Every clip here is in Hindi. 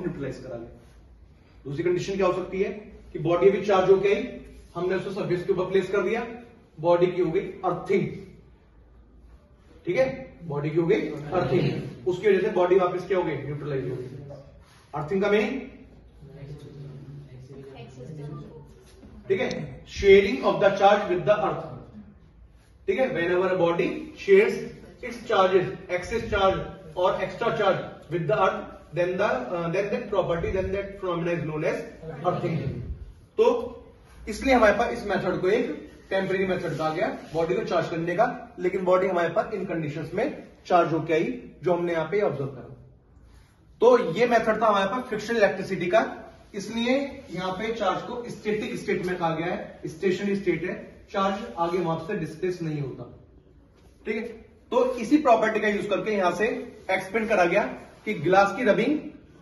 न्यूट्रलाइज करा गया। दूसरी कंडीशन क्या हो सकती है कि बॉडी भी चार्ज होके आई, हमने उसको सरफेस के ऊपर प्लेस कर दिया, बॉडी की हो गई अर्थिंग, ठीक है, बॉडी की हो गई अर्थिंग, उसकी वजह से बॉडी वापस क्या हो गई, न्यूट्रलाइज हो गई। अर्थिंग का मीनिंग, ठीक है, sharing of the charge with the earth, ठीक है, whenever body shares its charges, excess charge और extra charge with the earth, then that property, then that phenomena is known as earthing। तो इसलिए हमारे पास इस मेथड को एक टेम्परेरी मेथड कहा गया बॉडी को चार्ज करने का, लेकिन बॉडी हमारे पास इन कंडीशंस में चार्ज होके आई जो हमने यहाँ पे ऑब्जर्व करा। तो ये मेथड था हमारे पास फ्रिक्शनल इलेक्ट्रिसिटी का, इसलिए यहाँ पे चार्ज को स्टैटिक स्टेट में कहा गया है, स्टेशनरी स्टेट है, चार्ज आगे वहां से डिस्प्लेस नहीं होता, ठीक है। तो इसी प्रॉपर्टी का यूज करके यहां से एक्सपेंड करा गया कि ग्लास की रबिंग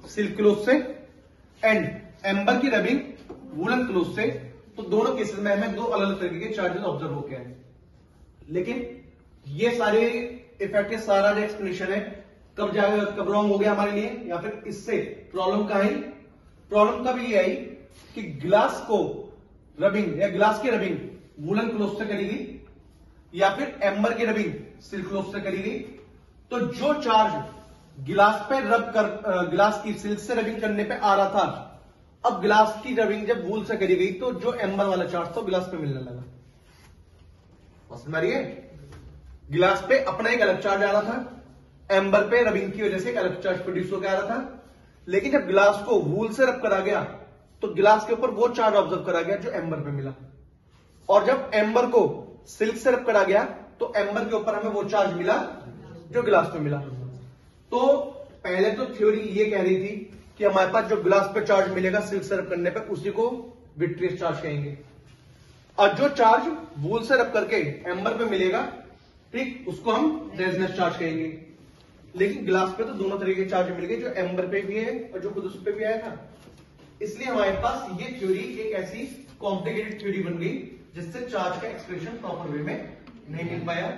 सिल्क क्लोथ से एंड एम्बर की रबिंग वूलन क्लोथ से, तो दोनों केसेस में हमें दो अलग अलग तरीके के चार्जेस ऑब्जर्व होके आए। लेकिन ये सारे इफेक्ट, सारा जो एक्सप्लेनेशन है कब रॉन्ग हो गया हमारे लिए, या फिर इससे प्रॉब्लम का आई, प्रॉब्लम कब ये आई कि ग्लास को रबिंग या ग्लास की रबिंग वूलन क्लोथ से करी गई या फिर एम्बर की रबिंग सिल्क क्लोथ से करी गई। तो जो चार्ज गिलास पे रब कर, गिलास की सिल्क से रबिंग करने पे आ रहा था, अब गिलास की रबिंग जब वूल से करी गई तो जो एम्बर वाला चार्ज था गिलास पे मिलने लगा। समझ रही है, गिलास पे अपना एक अलग चार्ज आ रहा था, एम्बर पे रबिंग की वजह से एक अलग चार्ज प्रोड्यूस होकर आ रहा था, लेकिन जब गिलास को वूल से रब करा गया तो गिलास के ऊपर वो चार्ज ऑब्जर्व करा गया जो एम्बर पे मिला, और जब एम्बर को सिल्क से रब करा गया तो एम्बर के ऊपर हमें वो चार्ज मिला जो गिलास पे मिला। तो पहले तो थ्योरी ये कह रही थी कि हमारे पास जो गिलास पे चार्ज मिलेगा सिल्क से रब करने पे उसी को विट्रियस चार्ज कहेंगे, और जो चार्ज वूल से रब करके एम्बर पे मिलेगा, ठीक, उसको हम रेजोनेंस चार्ज कहेंगे। लेकिन गिलास पे तो दोनों तरीके के चार्ज मिल गए, जो एम्बर पे भी है और जो खुद उस पे भी आया था। इसलिए हमारे पास ये थ्योरी एक ऐसी कॉम्प्लिकेटेड थ्योरी बन गई जिससे चार्ज का एक्सप्रेशन प्रॉपर वे में नहीं मिल पाया,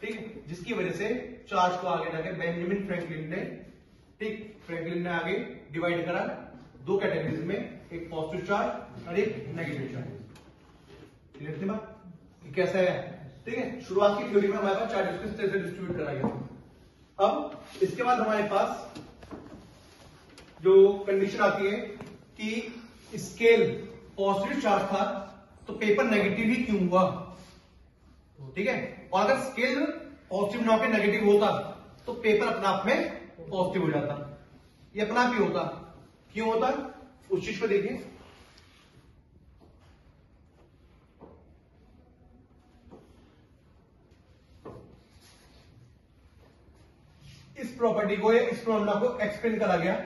ठीक, जिसकी वजह से चार्ज को आगे जाके बेंजामिन फ्रैंकलिन ने, ठीक, फ्रैंकलिन ने आगे डिवाइड करा दो कैटेगरीज में, एक पॉजिटिव चार्ज और एक नेगेटिव चार्ज। क्लियर थी बात, कैसा है, ठीक है। शुरुआत की थ्योरी में हमारे पास चार्जेस को इस तरह से डिस्ट्रीब्यूट करा गया। अब इसके बाद हमारे पास जो कंडीशन आती है कि स्केल पॉजिटिव चार्ज था तो पेपर नेगेटिव ही क्यों हुआ, ठीक है, और अगर स्केल पॉजिटिव ना होकर नेगेटिव होता तो पेपर अपने आप में पॉजिटिव हो जाता, ये अपना आप ही होता, क्यों होता, उस चीज को देखिए। इस प्रॉपर्टी को, इस प्रॉब्लम को एक्सप्लेन करा गया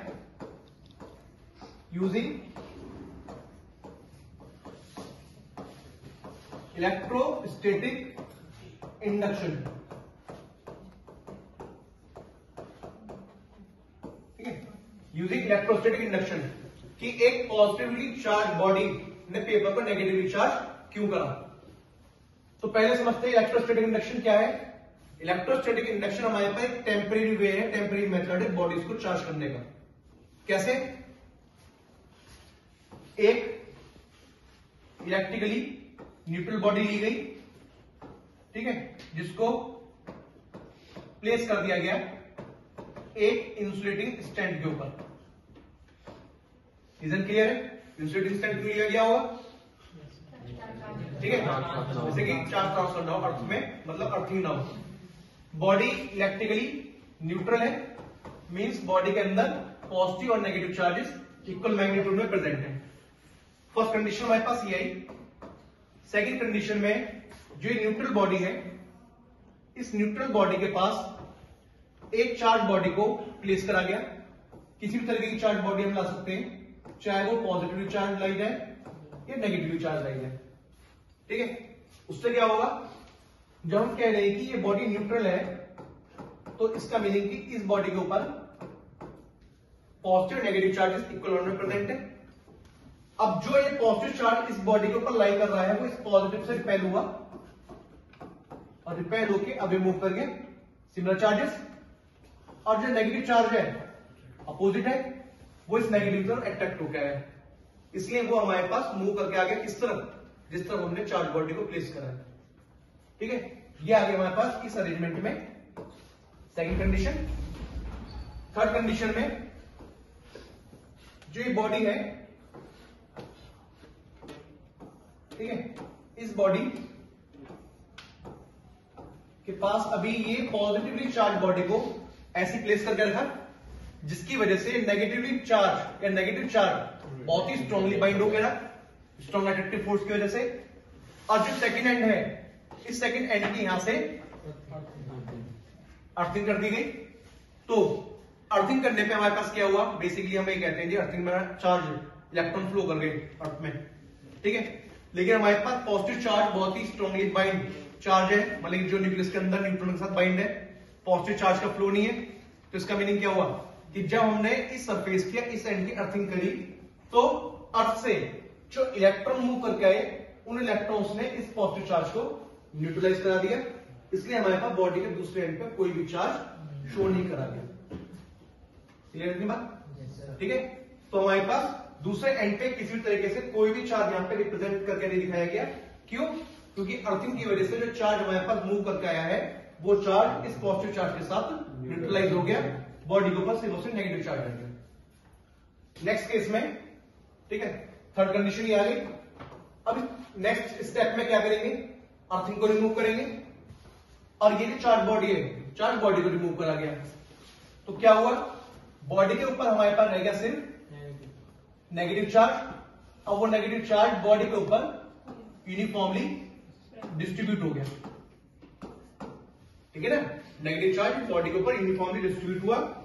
यूजिंग इलेक्ट्रोस्टैटिक इंडक्शन, ठीक है, यूजिंग इलेक्ट्रोस्टैटिक इंडक्शन कि एक पॉजिटिवली चार्ज बॉडी ने पेपर को नेगेटिवली चार्ज क्यों करा। तो पहले समझते हैं इलेक्ट्रोस्टैटिक इंडक्शन क्या है। इलेक्ट्रोस्टैटिक इंडक्शन हमारे पास एक टेम्परेरी वे है, टेम्परेरी मेथड है बॉडीज को चार्ज करने का। कैसे, एक इलेक्ट्रिकली न्यूट्रल बॉडी ली गई, ठीक है, जिसको प्लेस कर दिया गया एक इंसुलेटिंग स्टैंड के ऊपर। रीजन क्लियर है, इंसुलेटिंग स्टैंड क्यों लिया गया होगा, ठीक है, जैसे कि चार्ज ट्रांसफर ना हो अर्थ में, मतलब अर्थिंग ना हो। बॉडी इलेक्ट्रिकली न्यूट्रल है, मींस बॉडी के अंदर पॉजिटिव और नेगेटिव चार्जेस इक्वल मैग्नीट्यूड में प्रेजेंट है। फर्स्ट कंडीशन हमारे पास ये आई। सेकंड कंडीशन में जो न्यूट्रल बॉडी है, इस न्यूट्रल बॉडी के पास एक चार्ज बॉडी को प्लेस करा गया। किसी भी तरीके की चार्ज बॉडी हम ला सकते हैं, चाहे वो पॉजिटिवली चार्ज लाई जाए या नेगेटिवली चार्ज लाई जाए, ठीक है। उससे क्या होगा, जब हम कह रहे हैं कि ये बॉडी न्यूट्रल है तो इसका मीनिंग कि इस बॉडी के ऊपर पॉजिटिव नेगेटिव चार्जेस इक्वल में प्रेजेंट है। अब जो ये पॉजिटिव चार्ज इस बॉडी के ऊपर लाई कर रहा है वो इस पॉजिटिव से रिपेल हुआ और रिपेल होके अभी मूव कर गए सिमिलर चार्जेस, और जो नेगेटिव चार्ज है अपोजिट है, वो इस नेगेटिव की तरफ अट्रैक्ट होकर आया, इसलिए वो हमारे पास मूव करके आ गया किस तरफ, जिस तरफ हमने चार्ज बॉडी को प्लेस करा है। ठीक है, ये आ गया हमारे पास इस अरेंजमेंट में सेकंड कंडीशन। थर्ड कंडीशन में जो ये बॉडी है, ठीक है, इस बॉडी के पास अभी ये पॉजिटिवली चार्ज बॉडी को ऐसी प्लेस करके रखा, जिसकी वजह से नेगेटिवली चार्ज या नेगेटिव चार्ज बहुत ही स्ट्रांगली बाइंड हो गया, स्ट्रॉन्ग अट्रैक्टिव फोर्स की वजह से। और जो सेकंड एंड है, इस सेकंड एंड की यहां से अर्थिंग कर दी गई। तो अर्थिंग करने पे हमारे पास क्या हुआ, बेसिकली हम ये कहते हैं जी अर्थिंग में चार्ज इलेक्ट्रॉन फ्लो कर गए अर्थ में, ठीक है। लेकिन हमारे पास पॉजिटिव चार्ज बहुत ही स्ट्रांगली बाइंड चार्ज है, मतलब जो न्यूक्लियस के अंदर न्यूट्रॉन के साथ बाइंड है, पॉजिटिव चार्ज का फ्लो नहीं है। तो इसका मीनिंग क्या हुआ कि जब हमने इस सरफेस की इस एंड की अर्थिंग करी, तो अर्थ से जो इलेक्ट्रॉन मूव करके आए, उन इलेक्ट्रॉन्स ने इस पॉजिटिव चार्ज को न्यूट्रलाइज करा दिया, इसलिए हमारे पास बॉडी के दूसरे एंड पे कोई भी चार्ज शो नहीं करा गया। क्लियर है बात? ठीक है, तो हमारे पास दूसरे एंड पे किसी तरीके से कोई भी चार्ज यहां पे रिप्रेजेंट करके नहीं दिखाया गया। क्यों? क्योंकि अर्थिंग की वजह से जो चार्ज हमारे पास मूव करके आया है, वो चार्ज इस पॉजिटिव चार्ज के साथ न्यूट्रलाइज हो गया, बॉडी के ऊपर सिर्फ और सिर्फ नेगेटिव चार्ज आ गया। नेक्स्ट केस में, ठीक है, थर्ड कंडीशन ही आ गई। अब नेक्स्ट स्टेप में क्या करेंगे, अर्थिंग को रिमूव करेंगे, और ये जो चार्ज बॉडी है, चार्ज बॉडी को रिमूव करा गया, तो क्या हुआ, बॉडी के ऊपर हमारे पास रह गया सिर्फ नेगेटिव चार्ज, और वो नेगेटिव चार्ज बॉडी के ऊपर यूनिफॉर्मली डिस्ट्रीब्यूट हो गया। ठीक है ना, नेगेटिव चार्ज बॉडी के ऊपर यूनिफॉर्मली डिस्ट्रीब्यूट हुआ।